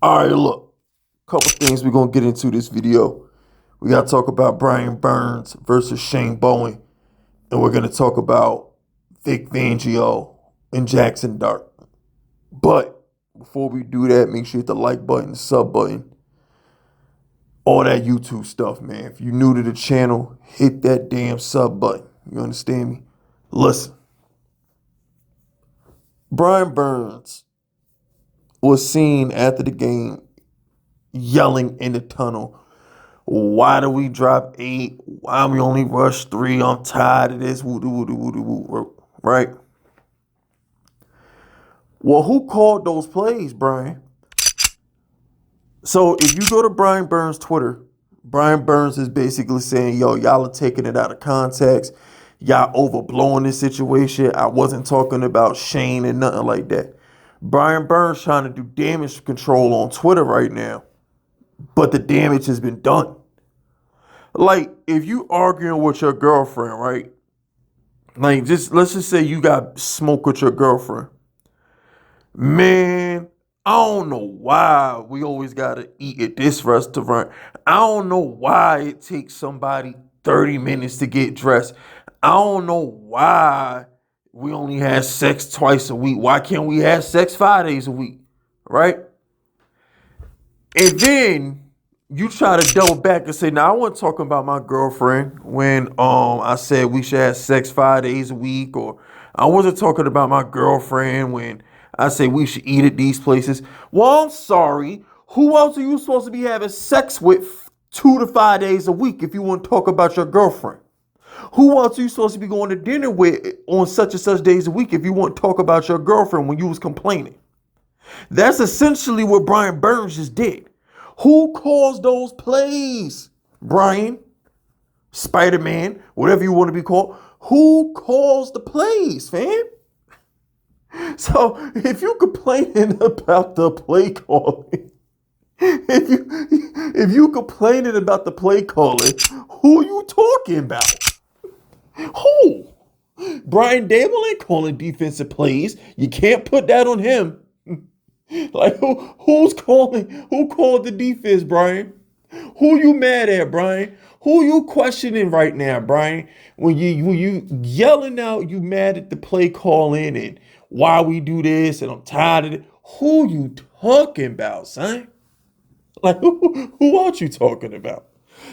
All right, look, couple things we're going to get into this video. We got to talk about Brian Burns versus Shane Bowen. And we're going to talk about Vic Fangio and Jaxson Dart. But before we do that, make sure you hit the like button, the sub button, all that YouTube stuff, man. If you're new to the channel, hit that damn sub button. You understand me? Listen. Brian Burns was seen after the game yelling in the tunnel, "Why do we drop 8? Why we only rush 3? I'm tired of this." Right? Well, who called those plays, Brian? So if you go to Brian Burns' Twitter, Brian Burns is basically saying, yo, y'all are taking it out of context. Y'all overblowing this situation. I wasn't talking about Shane and nothing like that. Brian Burns trying to do damage control on Twitter right now, but the damage has been done. Like, if you arguing with your girlfriend, right? Like, let's just say you got smoke with your girlfriend. Man, I don't know why we always gotta eat at this restaurant. I don't know why it takes somebody 30 minutes to get dressed. I don't know why we only have sex twice a week. Why can't we have sex 5 days a week? Right? And then you try to double back and say, "Now I wasn't talking about my girlfriend when I said we should have sex 5 days a week," or I wasn't talking about my girlfriend when I say we should eat at these places. Well, I'm sorry. Who else are you supposed to be having sex with 2 to 5 days a week if you want to talk about your girlfriend? Who else are you supposed to be going to dinner with on such and such days a week if you want to talk about your girlfriend when you was complaining? That's essentially what Brian Burns just did. Who calls those plays? Brian, Spider-Man, whatever you want to be called. Who calls the plays, fam? So if you complaining about the play calling, if you complaining about the play calling, who are you talking about? Who? Brian Dable ain't calling defensive plays. You can't put that on him. Like who called the defense, Brian? Who you mad at, Brian? Who you questioning right now, Brian? When you yelling out, you mad at the play calling and why we do this and I'm tired of it. Who you talking about, son? Like who else you talking about?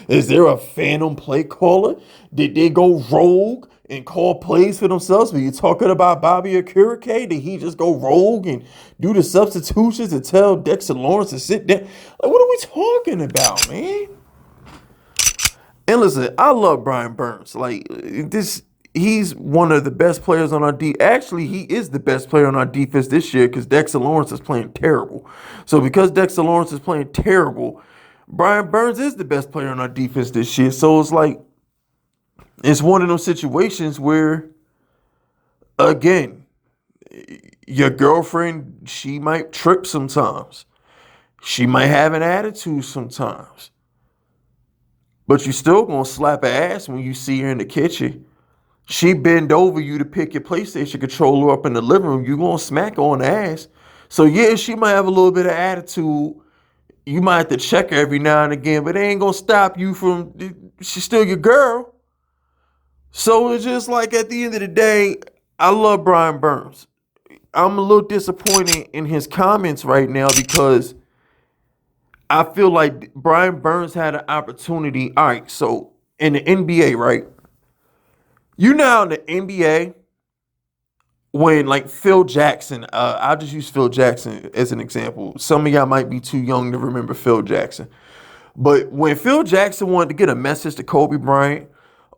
Is there a phantom play caller? Did they go rogue and call plays for themselves? Were you talking about Bobby Okereke? Did he just go rogue and do the substitutions and tell Dexter Lawrence to sit down? Like, what are we talking about, man? And listen, I love Brian Burns. Like, he's one of the best players on our defense. Actually, he is the best player on our defense this year because Dexter Lawrence is playing terrible. So because Dexter Lawrence is playing terrible, Brian Burns is the best player on our defense this year. So it's like, it's one of those situations where, again, your girlfriend, she might trip sometimes. She might have an attitude sometimes. But you still gonna slap her ass when you see her in the kitchen. She bend over you to pick your PlayStation controller up in the living room. You gonna smack her on the ass. So yeah, she might have a little bit of attitude. You might have to check her every now and again, but it ain't gonna stop you from, she's still your girl. So it's just like at the end of the day, I love Brian Burns. I'm a little disappointed in his comments right now because I feel like Brian Burns had an opportunity. All right, so in the NBA, right? You know, in the NBA, when like Phil Jackson, I'll just use Phil Jackson as an example. Some of y'all might be too young to remember Phil Jackson. But when Phil Jackson wanted to get a message to Kobe Bryant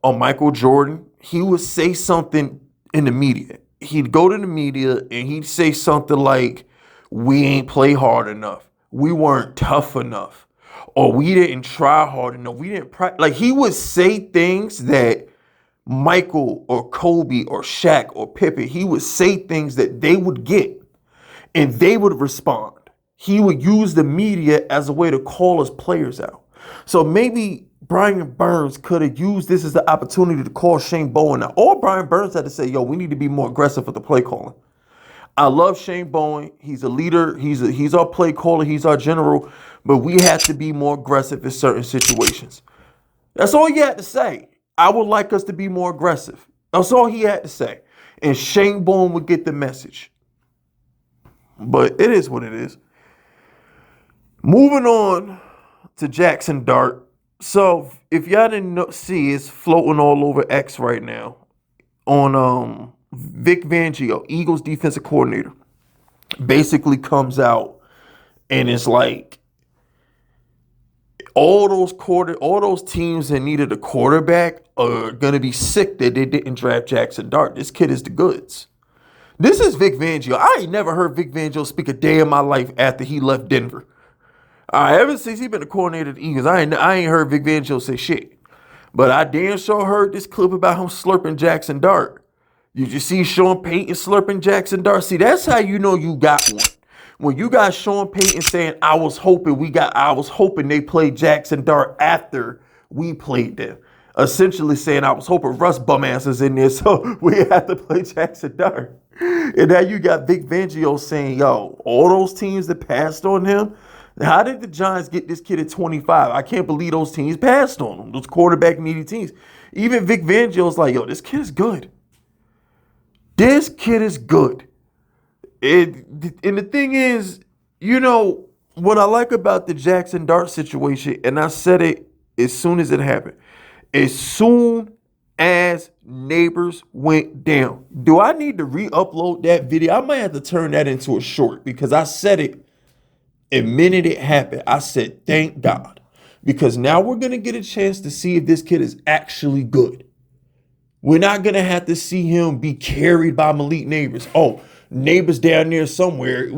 or Michael Jordan, he would say something in the media. He'd go to the media and he'd say something like, "We ain't play hard enough. We weren't tough enough. Or we didn't try hard enough. We didn't practice." Like, he would say things that Michael or Kobe or Shaq or Pippen, he would say things that they would get and they would respond. He would use the media as a way to call his players out. So maybe Brian Burns could have used this as the opportunity to call Shane Bowen out. Or Brian Burns had to say, yo, we need to be more aggressive with the play calling. I love Shane Bowen. He's a leader. He's our play caller. He's our general. But we have to be more aggressive in certain situations. That's all he had to say. I would like us to be more aggressive. That's all he had to say. And Shane Bowen would get the message. But it is what it is. Moving on to Jaxson Dart. So if y'all didn't see, it's floating all over X right now on Vic Fangio, Eagles defensive coordinator, basically comes out and it's like all those teams that needed a quarterback are gonna be sick that they didn't draft Jaxson Dart. This kid is the goods. This is Vic Fangio. I ain't never heard Vic Fangio speak a day in my life after he left Denver. Ever since he been the coordinator of the Eagles, I ain't heard Vic Fangio say shit. But I damn sure heard this clip about him slurping Jaxson Dart. You just see Sean Payton slurping Jaxson Dart. See, that's how you know you got one. When you got Sean Payton saying, I was hoping they played Jaxson Dart after we played them. Essentially saying, I was hoping Russ bum-ass is in there, so we have to play Jaxson Dart. And now you got Vic Fangio saying, yo, all those teams that passed on him, how did the Giants get this kid at 25? I can't believe those teams passed on him, those quarterback-needy teams. Even Vic Fangio's like, yo, this kid is good. This kid is good. And the thing is, you know, what I like about the Jaxson Dart situation, and I said it as soon as it happened, as soon as Neighbors went down. Do I need to re-upload that video? I might have to turn that into a short because I said it the minute it happened. I said, thank God. Because now we're going to get a chance to see if this kid is actually good. We're not going to have to see him be carried by Malik Neighbors. Oh, Neighbors down there somewhere.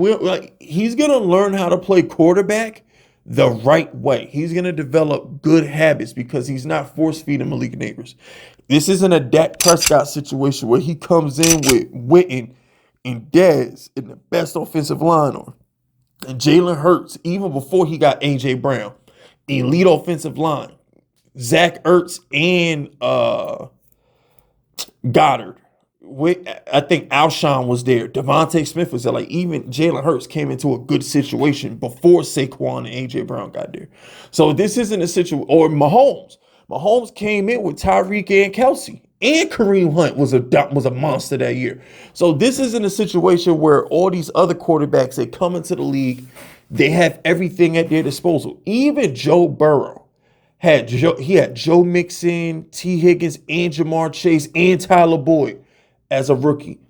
He's going to learn how to play quarterback the right way. He's going to develop good habits because he's not force-feeding Malik Neighbors. This isn't a Dak Prescott situation where he comes in with Witten and Dez in the best offensive line on. And Jalen Hurts, even before he got A.J. Brown, elite offensive line. Zach Ertz and Goddard. I think Alshon was there. Devontae Smith was there. Like, even Jalen Hurts came into a good situation before Saquon and A.J. Brown got there. So this isn't a situation. Or Mahomes. Mahomes came in with Tyreek and Kelsey. And Kareem Hunt was a monster that year. So this isn't a situation where all these other quarterbacks that come into the league, they have everything at their disposal. Even Joe Burrow had Joe Mixon, T. Higgins, and Jamar Chase, and Tyler Boyd as a rookie.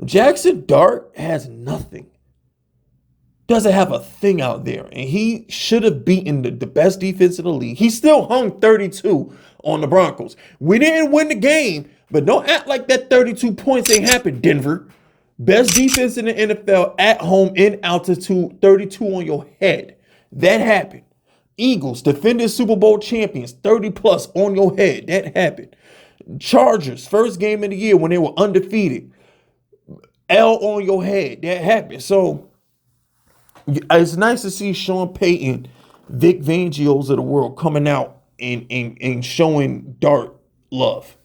Jaxson Dart has nothing. Doesn't have a thing out there. And he should have beaten the best defense in the league. He still hung 32 on the Broncos. We didn't win the game, but don't act like that 32 points ain't happened, Denver. Best defense in the NFL at home in altitude, 32 on your head. That happened. Eagles, defending Super Bowl champions, 30 plus on your head. That happened. Chargers, first game of the year when they were undefeated. L on your head. That happened. So it's nice to see Sean Payton, Vic Fangio's of the world coming out and showing Dart love.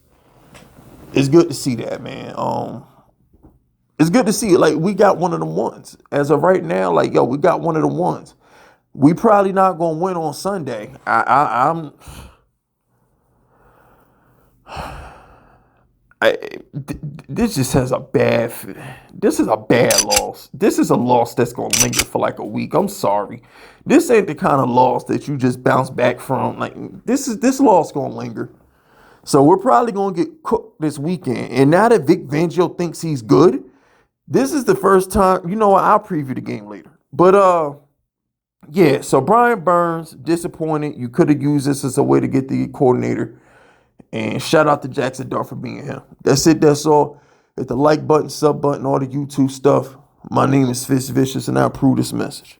It's good to see that, man. It's good to see it. Like, we got one of the ones. As of right now, like, yo, we got one of the ones. We probably not gonna win on Sunday. This just has this is a bad loss. This is a loss that's going to linger for like a week. I'm sorry. This ain't the kind of loss that you just bounce back from. Like, this loss going to linger. So we're probably going to get cooked this weekend. And now that Vic Fangio thinks he's good, this is the first time, you know what, I'll preview the game later. But, yeah, so Brian Burns, disappointed. You could have used this as a way to get the coordinator. And shout out to Jaxson Dart for being here. That's it. That's all. Hit the like button, sub button, all the YouTube stuff. My name is FiskVicious, and I approve this message.